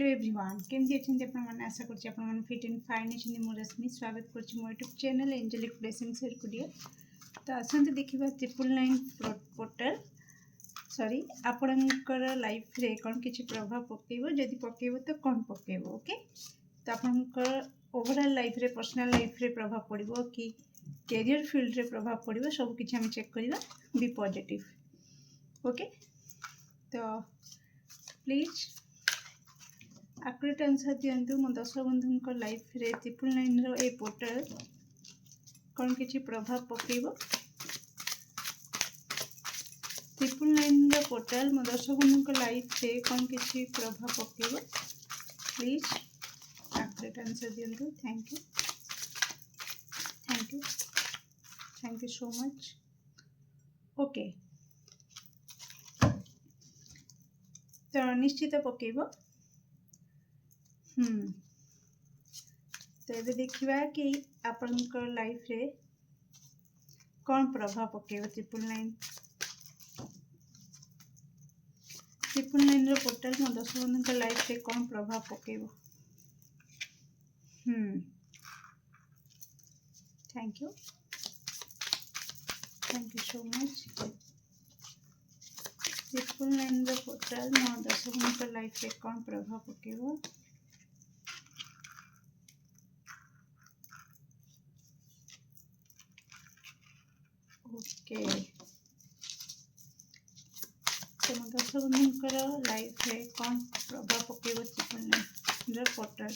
Hello everyone केमती अच्छे आपने आशा कर फिट एंड फाइन अच्छे मु रश्मि स्वागत कर मो YouTube channel angelic blessing share तो आसते देखा 999 पोर्टाल सॉरी आपणकर लाइफ रे कौन किसी प्रभाव पकेब जदि पकेब तो कौन पकेब ओके तो आपणकर ओवरऑल लाइफ रे पर्सनल लाइफ रे प्रभाव पड़ो कि कैरियर फील्ड रे प्रभाव पड़ो सब किसी आम चेक करवा बी पॉजिटिव ओके तो प्लीज आक्यूरेट आंसर दिंतु मो दर्शक बंधु लाइफ रे 999 रो ए पोर्टल कौन किसी प्रभाव पकेब 999 रो पोर्टल मो दर्शक बंधु लाइफ रे कौन किसी प्रभाव पकेब प्लीज आक्यूरेट आंसर दिंतु thank you so much okay तो निश्चित पकेब तो ये देखा कि आपण लाइफ रे कौन प्रभाव पकेब 999 रो पोर्टल मो दर्शक बंधु लाइफ रे कौन प्रभाव पकेब थैंक यू सो मच 999 रो पोर्टल मो दर्शक बंधु लाइफ रे कौन प्रभाव पकेब ओके तो मो दर्शक बंधुंकर लाइफ रे कौन प्रभाव पकेब 999 रो portal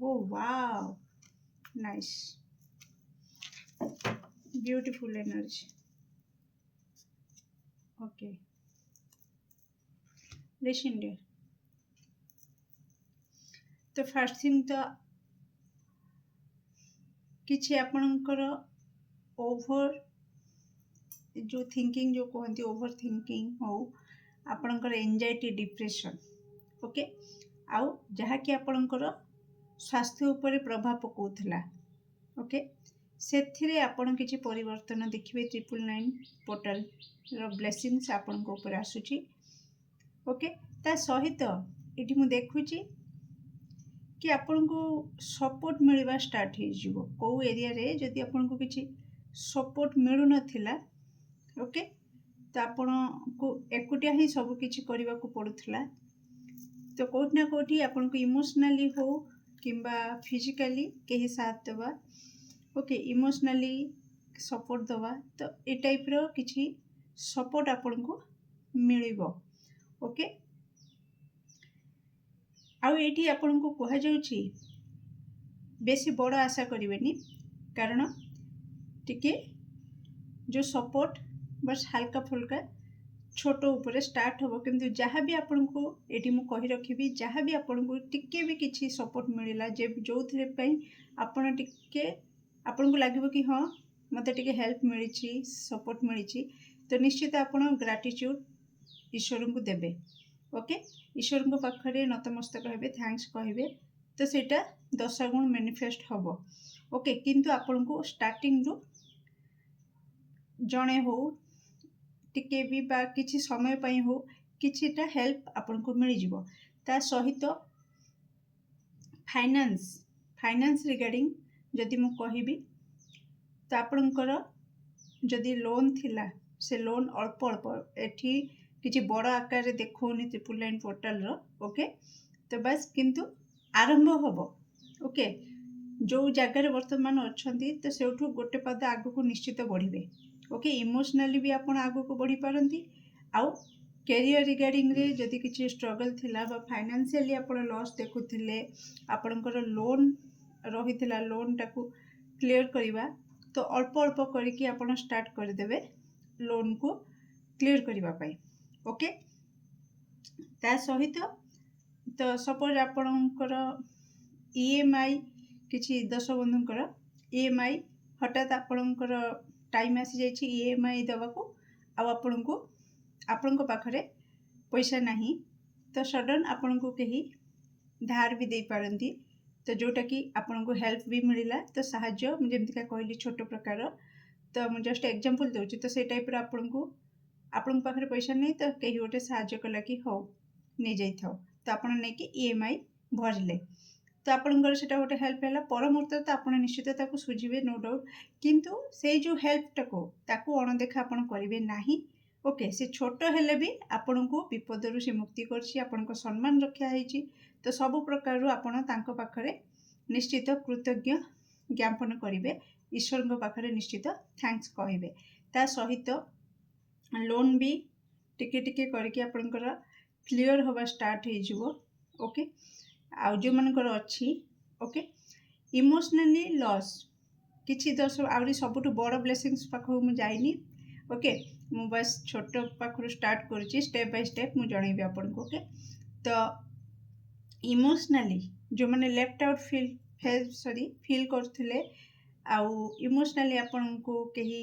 oh wow nice beautiful energy okay listen dear तो फर्स्ट थिंग तो किसी आपणकर ओभर जो थिंकिंग जो कहते ओभर थिंकिंग हो आपणकर एंजाइटी डिप्रेशन ओके आउ जहाँकि आपणकर स्वास्थ्य उपरे प्रभाव पकाउथला ओके से आपण किसी परिवर्तन देखिए 999 पोर्टल रो ब्लेसिंग्स आपण को ऊपर आसुची ओके ता सहित ये मु देखुची कि आपन को सपोर्ट मिलवा स्टार्ट हो जिवो को एरिया रे जदि आपन को किसी सपोर्ट मिलु नथिला ओके तो आपन को एकुटिया ही सब किछि करबा को पड़ुथला तो कोठ ना कोठी आपन को इमोशनली हो किंबा फिजिकली कहीं साथ देवा ओके इमोशनली सपोर्ट दवा तो ये टाइप रो किछि सपोर्ट आपन को मिलिबो ओके आउ एठी आपन को कहा जाउछि बेसी बड़ आशा करिवेनी कारण टिके जो सपोर्ट बस हल्का फुल्का छोट ऊपर स्टार्ट हो किंतु जहाँ भी आपन को एठी मु कहि रखिबी जहाँ भी आपन को टिके भी किछि सपोर्ट मिलिला जे जो थरे पई आपन टिके आपन को लागिबो कि हां मते टिके हेल्प मिलिछि सपोर्ट मिलिछि तो निश्चित आपन ग्रेटिट्यूड ईश्वर को देबे ओके ईश्वर को पाखरे नतमस्तक हेबे थैंक्स कहिबे तो सेटा 10 गुण मैनिफेस्ट हबो ओके किंतु आपन को स्टार्टिंग रो जणे हो टिके भी बा किछि समय पई हो किछिटा हेल्प आपन को मिल जिवो ता सहित फाइनेंस रिगार्डिंग जदि मु कहिबी तो आपनकर जदि लोन थिला से लोन अल्प अल्प एठी किछि बड़ आकार रे देखौनी 999 पोर्टल रो ओके तो बस किंतु आरंभ हबो ओके जो जगह रे वर्तमान अछंती तो सेउठु गोटे पद आगु को निश्चित बढ़िबे ओके इमोशनली भी आपण आगु को बढ़ी पारंती आउ कैरियर रिगार्डिंग रे जदि किछि स्ट्रगल थिला बा फाइनेंशियली आपण लॉस देखुथिले आपणकर लोन रहिथिला लोन टाकू क्लियर करिवा तो अल्प अल्प करिकि आपण स्टार्ट कर देबे लोन को क्लियर करिवा पई ओके ता सहित तो सपोज आपणकर ईएमआई किछि दश बंधुंकर ईएमआई हठात आपणकर टाइम आसी जाइछि ईएमआई देवा को आ आपण को पाखरे पैसा नहीं तो सडन आपण को कहीं धार भी दे पारंती तो जोटा कि आपण को हेल्प भी मिलला तो साहाଯ୍य मुझे जमती कहली छोट प्रकार तो मुझे जस्ट एग्जांपल दूची तो से टाइप आपण को आपन पाखरे पैसा नहीं तो कहीं गोटे साहाय्य कला कि हो नहीं जाई थाओ तो आपण नहीं कि ईएमआई भरले तो आपणकर सेटा गोटे हेल्प है पर मुहूर्त तो आप निश्चित ताको सुझिबे नो डाउट किंतु से जो हेल्पटा को ताको अणदेखा आपण करिवे नाही ओके से छोट हेले भी आपण को विपदरू से मुक्ति करछि आपण को सम्मान रक्षा होइछि तो सब प्रकार आपण तांको पाखरे निश्चित कृतज्ञ ज्ञापन करिवे ईश्वर पाखरे निश्चित थैंक्स कहिबे ता सहित लोन भी टिके टिके करके आपणकर क्लियर होगा स्टार्ट हो ओके आउ जो मनकर अच्छी ओके इमोशनली लॉस किछि दर्श आउरी सबुठु बड़ ब्लेसिंग्स पाखु मु जाइनी ओके मु बस छोट पाखु स्टार्ट करुच्ची स्टेप बाय स्टेप मु जनइबी आपनको ओके तो इमोशनली जो मैंने लेफ्ट आउट फील करथिले आउ इमोशनली आपनको कहीं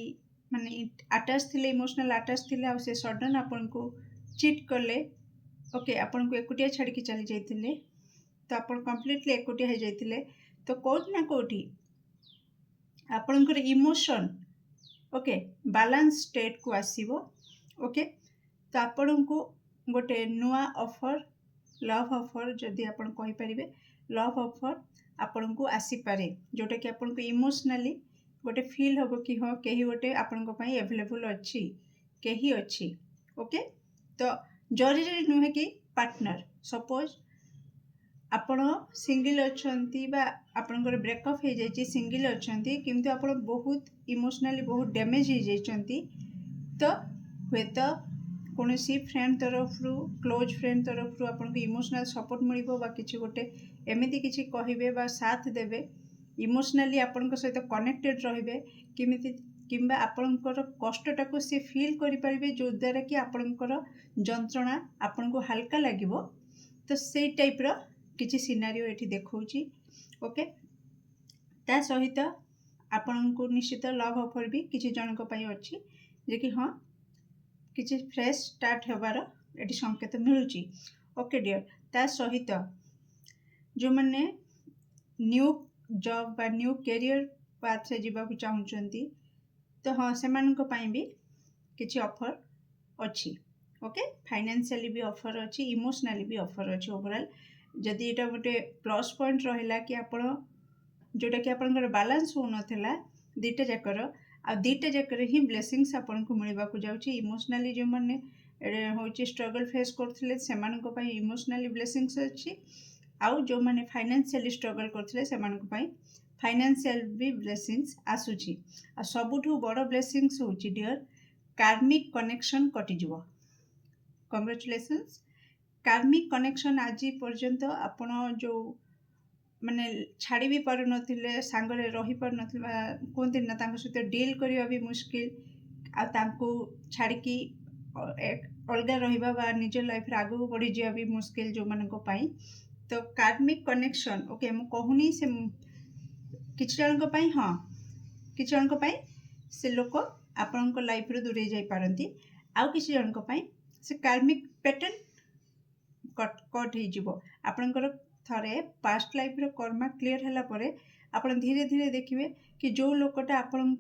माने अटैच थिले इमोशनल अटैच थिले आ से सडन आपनको चिट कले ओके आपनको एकुटिया छाड़ी के चली जाइथिले तो आप कम्प्लीटली एकुटिया हो जाइथिले तो कोठी ना कोठी आपणकर इमोशन ओके बैलेंस स्टेट को आसीबो ओके तो आपण को गोटे नुआ ऑफर लव ऑफर जदि आपण कहि परिबे लव ऑफर आपण को आसी पारे जोटा कि आपण को इमोशनली गोटे फील होबो कि हाँ कहीं गोटे आपण को पई अवेलेबल अच्छी कहीं अच्छी ओके तो जरूरी नुहे कि पार्टनर सपोज आपण सिंगल अच्छी आपणकर ब्रेकअप हो जाइए सिंगल अच्छी किंतु आप बहुत इमोशनली बहुत डैमेज हो जाइए तो हे तो कौन सी फ्रेंड तरफ क्लोज फ्रेंड तरफ आपको इमोशनल सपोर्ट मिल कि गोटे एमती किसी कहे साथ देवे इमोशनली आपण सहित कनेक्टेड रे किमिति किंबा आपणकर कष्टटा को सी फील करें जो द्वारा कि आपणकर जंत्रणा आपण को हल्का लगे तो से टाइप रो किसी सिनारियो एठी देखौची ओके ता सहित आपण को निश्चित लव ऑफर भी किसी जनक पई अछि जे कि हाँ किसी फ्रेश स्टार्ट होबार एठी संकेत मिलुची ओके डियर ता सहित जो मैंने न्यू जॉब बा न्यू कैरियर पाथ रे जीवा को चाहूचंती तो हाँ से भी किसी ऑफर अच्छी ओके फाइनेंशियली भी ऑफर अच्छी इमोशनली भी ऑफर अच्छी ओवरऑल जदि एटा गोटे प्लस पॉइंट रहिला कि आपण जोटा कि आपनकर बैलेंस हो नथिला दीटा जाकर आ दीटा जाकर ही ब्लेसिंग्स आपन को मिलबा को जाउची इमोशनली जो माने होची स्ट्रगल फेस करथिले सेमान को पई इमोशनली ब्लेसिंग्स अछि आउ जो माने फाइनेंशियली स्ट्रगल करथिले सेमान को पई फाइनेंशियल भी ब्लेसिंग्स आसुची आ सबुठु बड़ ब्लेसिंग्स होची डियर कार्मिक कनेक्शन कटि जिवो कांग्रेचुलेशंस कार्मिक कनेक्शन आज पर्यंत आपण जो माने छाड़ी भी पार नथिले सांगरे रही पार नथिले कोनते ना तांको सहित डील करबा भी मुश्किल आ तांको छाड़ी की अलगा रहिबा बा निज लाइफ रे आगु बढ़ी जिया भी मुश्किल जो मन को पाई तो कार्मिक कनेक्शन ओके मु कहूनी से किछ जन को पाई हाँ किछ जन को पाई से लोक आपन को लाइफ रे दूरे जाई पारंती आउ किछ जन को पाई से कार्मिक पैटर्न कट हो आपणकर थरे पास्ट लाइफ रो कर्मा क्लियर हैला परे आपण धीरे धीरे देखिए कि जो लोकटा आपण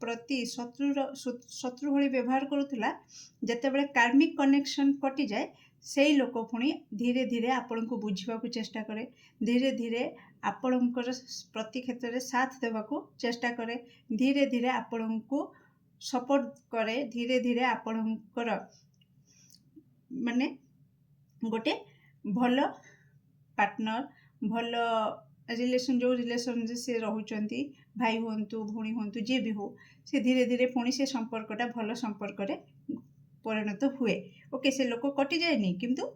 प्रति शत्रु भली व्यवहार करुला जते बेले कार्मिक कनेक्शन कटि जाए से लोक पुणी धीरे धीरे आपण को बुझा चेष्टा करे धीरे धीरे आपणकर प्रति क्षेत्र में साथ देवा चेष्टा करे धीरे धीरे आपण को सपोर्ट करे धीरे धीरे आपणकर माने गोटे भल पार्टनर भल रिलेशन जो रिलेशन से रोचंती भाई हुंतु भूणी हुंतु जे भी हो से धीरे धीरे पुणी से संपर्कटा भल संपर्क रे परिणत हुए ओके से लोक कटि जाएनी किंतु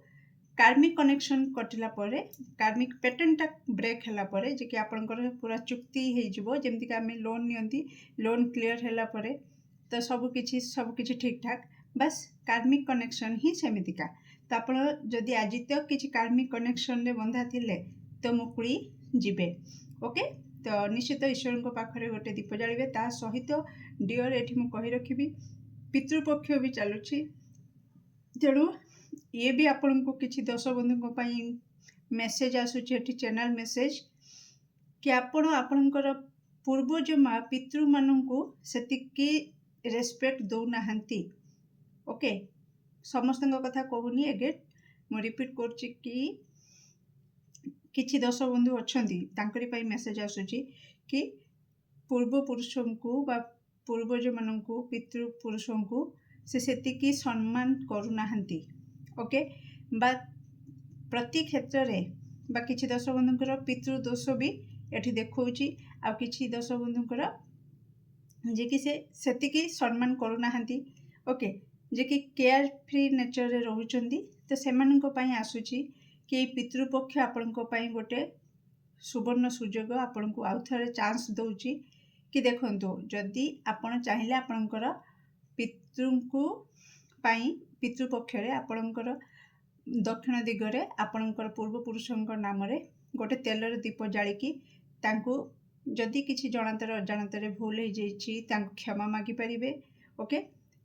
कार्मिक कनेक्शन कटिला परे कार्मिक पैटर्नटा ब्रेक हैला परे जे कि आपनकर पूरा चुक्ति हे जिवो जेमति कि आमे लोन नियंती लोन क्लियर हैला परे तो सब किछि ठीक ठाक बस कार्मिक कनेक्शन ही सेमितिका तो आप जदि आज तक किसी कार्मिक कनेक्शन रे बंधा थिले तो मुकुड़ी जीवे ओके तो निश्चित ईश्वर पाखरे गोटे दीप जालिबे ता सहित डियर एठी मु कहि रखिबी पितृपक्ष भी चलुछि तेणु ये भी आपण को किसी दश बंधु पई मेसेज आसुछि एठी चैनल मेसेज कि आपण आपणकर पूर्वज मा पितृ माननकु सेतिकी रेस्पेक्ट दौ नाहंती ओके समस्त कथा कहूनी एगेन मु रिपीट करुच्ची कि किछि दर्शक बंधु अछंती तांकरी पई मेसेज आसुची कि पूर्व पुरुषों को बा पूर्वज मानू पितृ पुरुषों को से सेतिकी सम्मान करूनाहांती ओके बा प्रति क्षेत्र में बा किछि दर्शक बंधुंकर पितृ दोष भी एठी देखौची आ किछि दर्शक बंधुंकर जे कि से सेतिकी सम्मान करूनाहांती ओके जे कि केयर फ्री नेचर रे रहउचंदी तो सेमानंको पई आसुची कि पितृपक्ष आपणको पई गोटे सुवर्ण सुजोग आपणको आउ थरे चांस दउची कि देखंतु जदि आपण चाहिले आपणकर पितृंको पई पितृपक्ष रे आपणकर दक्षिण दिगरे आपणकर पूर्व पुरुषंकर नाम रे गोटे तेलर दीप जालिकी तांको जदि किछि जणांतर अजाणतर भूल हो जाइछि तांको क्षमा मागी परिबे ओके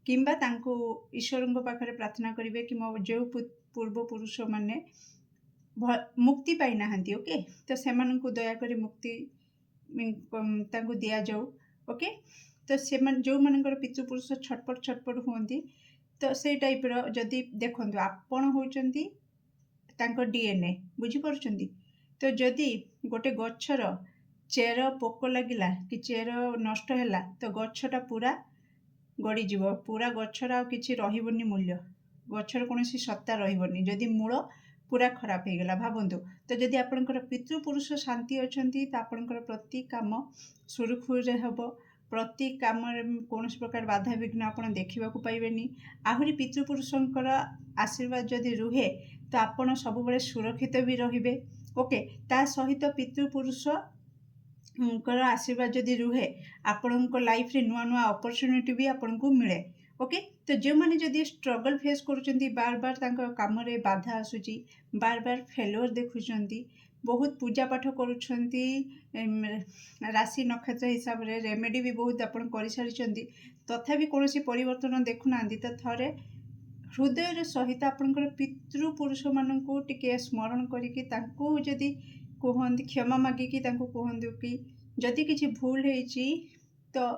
किंबा तांको ईश्वरंको पाखरे प्रार्थना करिवे कि मो जो पूर्व पुरुष माने मुक्ति पाई नाहांती ओके तो सेमानंको दया करी मुक्ति तांको दिया जाऊ ओके तो सेमान जो मानकर पितृपुरुष छटपट हुअंती तो से टाइप रो जदि देखंतु आपण होचंती तांको डीएनए बुझी परचंती तो जदि गोटे गच्छर चेर पोक लगिला कि चेर नष्ट हैला तो गच्छटा पूरा गड़ी जीवो पूरा गच्छर आ किछि रहिबोनी मूल्य गच्छर कोनोसी सत्ता रहिबोनी जदि मूल पूरा खराब हो गला भावंतु तो जदि आपणकर पितृपुरुष शांति अछंती तो आपणकर प्रति काम सुरखुरे हबो प्रति काम कौन प्रकार बाधा विघ्न आपड़ देखा पाइबेनी आहरी पितृपुरुषंकर आशीर्वाद जदि रुहे तो आपण सब बड़े सुरक्षित भी रहिबे ओके ता सहित पितृपुरुष आशीर्वाद जदि रुहे आपण लाइफ रे नुआ नुआ अपॉर्चुनिटी भी आपन को मिले ओके तो जो मैंने जदि स्ट्रगल फेस करुँच बार बार काम रे बाधा आसूची बार बार फेल्योर देखुंट बहुत पूजा पाठ करुँच राशि नक्षत्र हिसाब रे रेमेडी भी बहुत आपन कर सारी तथापि कौन परिवर्तन देखुना तो थरे हृदय सहित आपणकर पितृपुरुष मानू टिके स्मरण करी जदि कहते क्षमा मागिकी कहतु कि जदि किसी भूल होती तो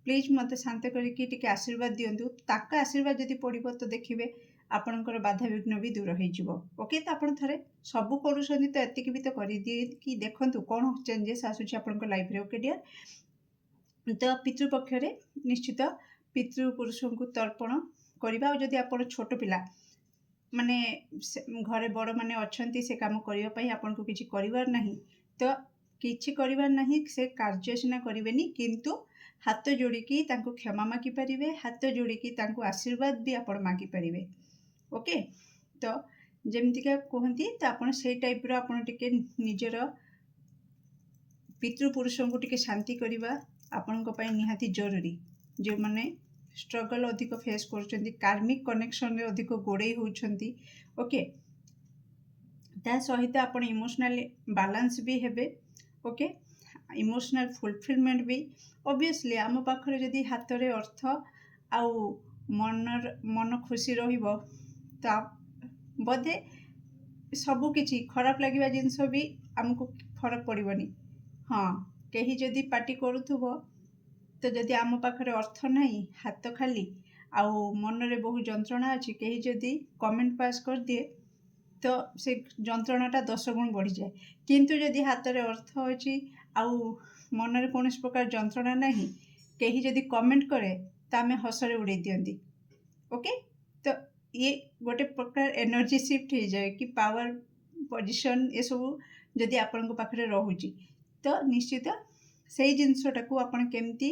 प्लीज मत शांत करके टिके आशीर्वाद दिंतु ताक आशीर्वाद जदि पड़ो तो देखिए आपणकर बाधा विघ्न भी दूर हो ओके तो आप थे सब कर तो एतिक भी तो कर दिए कि देखु कौन चेंजेस आसूची आपन लाइफ रे ओके डियर तो पितृपक्ष निश्चित पितृपुरुषों को तर्पण करवा जदि आप छोट पिला माने घरे बड़ माने अच्छी से काम करने आपन को किसी करिवार नहीं तो किसी करिवार नहीं से कार्य सीना करेनि किंतु हाथ जोड़िकी क्षमा मागी पारे हाथ जोड़िकी आशीर्वाद भी आप मागी पारे ओके तो जमतीका कहती तो आप टाइप रे निजर पितृपुरुषों को टिके शांति करवा आपण निहाती जरूरी जो माने स्ट्रगल अधिक फेस कर कार्मिक कनेक्शन रे अधिक गोड़े होती ओके ता सहित आप इमोशनल बैलेंस भी हेबे ओके इमोशनल फुलफिलमेंट भी ऑब्वियसली आम पाखरे जदि हाथ रे अर्थ आउ मन खुशी रहिबो तो बोधे सबु किछि खराब लगिबा जिंस भी आमको फरक पड़िबनी हाँ कहीं जदि पार्टी करूथुबो तो जदि आम पाखरे अर्थ नहीं हाथ खाली आउ मन रे बहु जंत्रणा अच्छी कहीं जदि कमेंट पास कर दिए तो से जंत्रणाटा 10 गुण बढ़ी जाए किंतु जदि हाथ रे अर्थ अच्छी आउ मन रे कौन प्रकार जंत्रणा नहीं कहीं जदि कमेंट करे तो आम हसरे उड़े दियंती ओके तो ये गोटे प्रकार एनर्जी शिफ्ट हो जाए कि पावर पोजीशन ये सब जदि आपण पाखरे रहुची तो निश्चित से जिनसटा को आपण केमती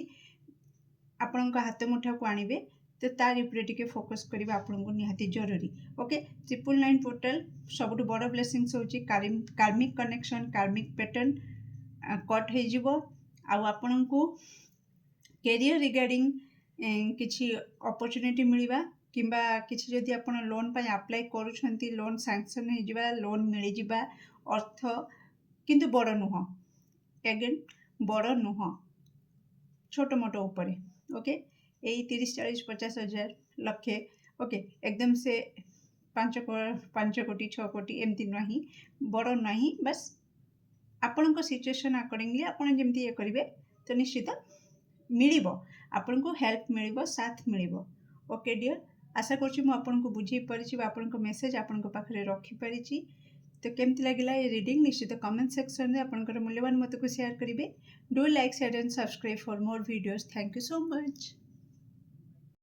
आपण हाथ मुठा को आनिबे तो तार उपरे टिके फोकस करबा आपण को निहाती जरूरी ओके 999 पोर्टल सबुठ बड़ ब्लेसिंग्स होची कार्मिक कनेक्शन कार्मिक पैटर्न कट हो जिवो आउ आपण को कैरियर रिगार्डिंग किछि अपॉर्चुनिटी मिलवा किंबा किछि जदि आपण लोन पय अप्लाई करूछंती लोन सैंक्शन हो जिबा लोन मिल जिबा अर्थ किंतु बड़ नुह एगेन बड़ नुह छोट मोट ऊपर ओके यही 30 40 50 हजार लक्षे ओके एकदम से 5 कोटी 6 कोटी एमती नहीं बड़ नहीं बस आपण को सिचुएशन अकॉर्डिंगली आपण जेमती ये करिवे तो निश्चित मिलिबो आपण को हेल्प मिलिबो साथ मिलिबो ओके डियर आशा करुँच मु आपनको बुझेई पारिछि बा आपनको मेसेज आपनको पाखरे रखि पारिछि। तो केमती लगिला ये रीडिंग निश्चित कमेंट सेक्शन में आपनकर मूल्यवान मत को शेयर करिवे। Do like share and subscribe for more videos. Thank you so much.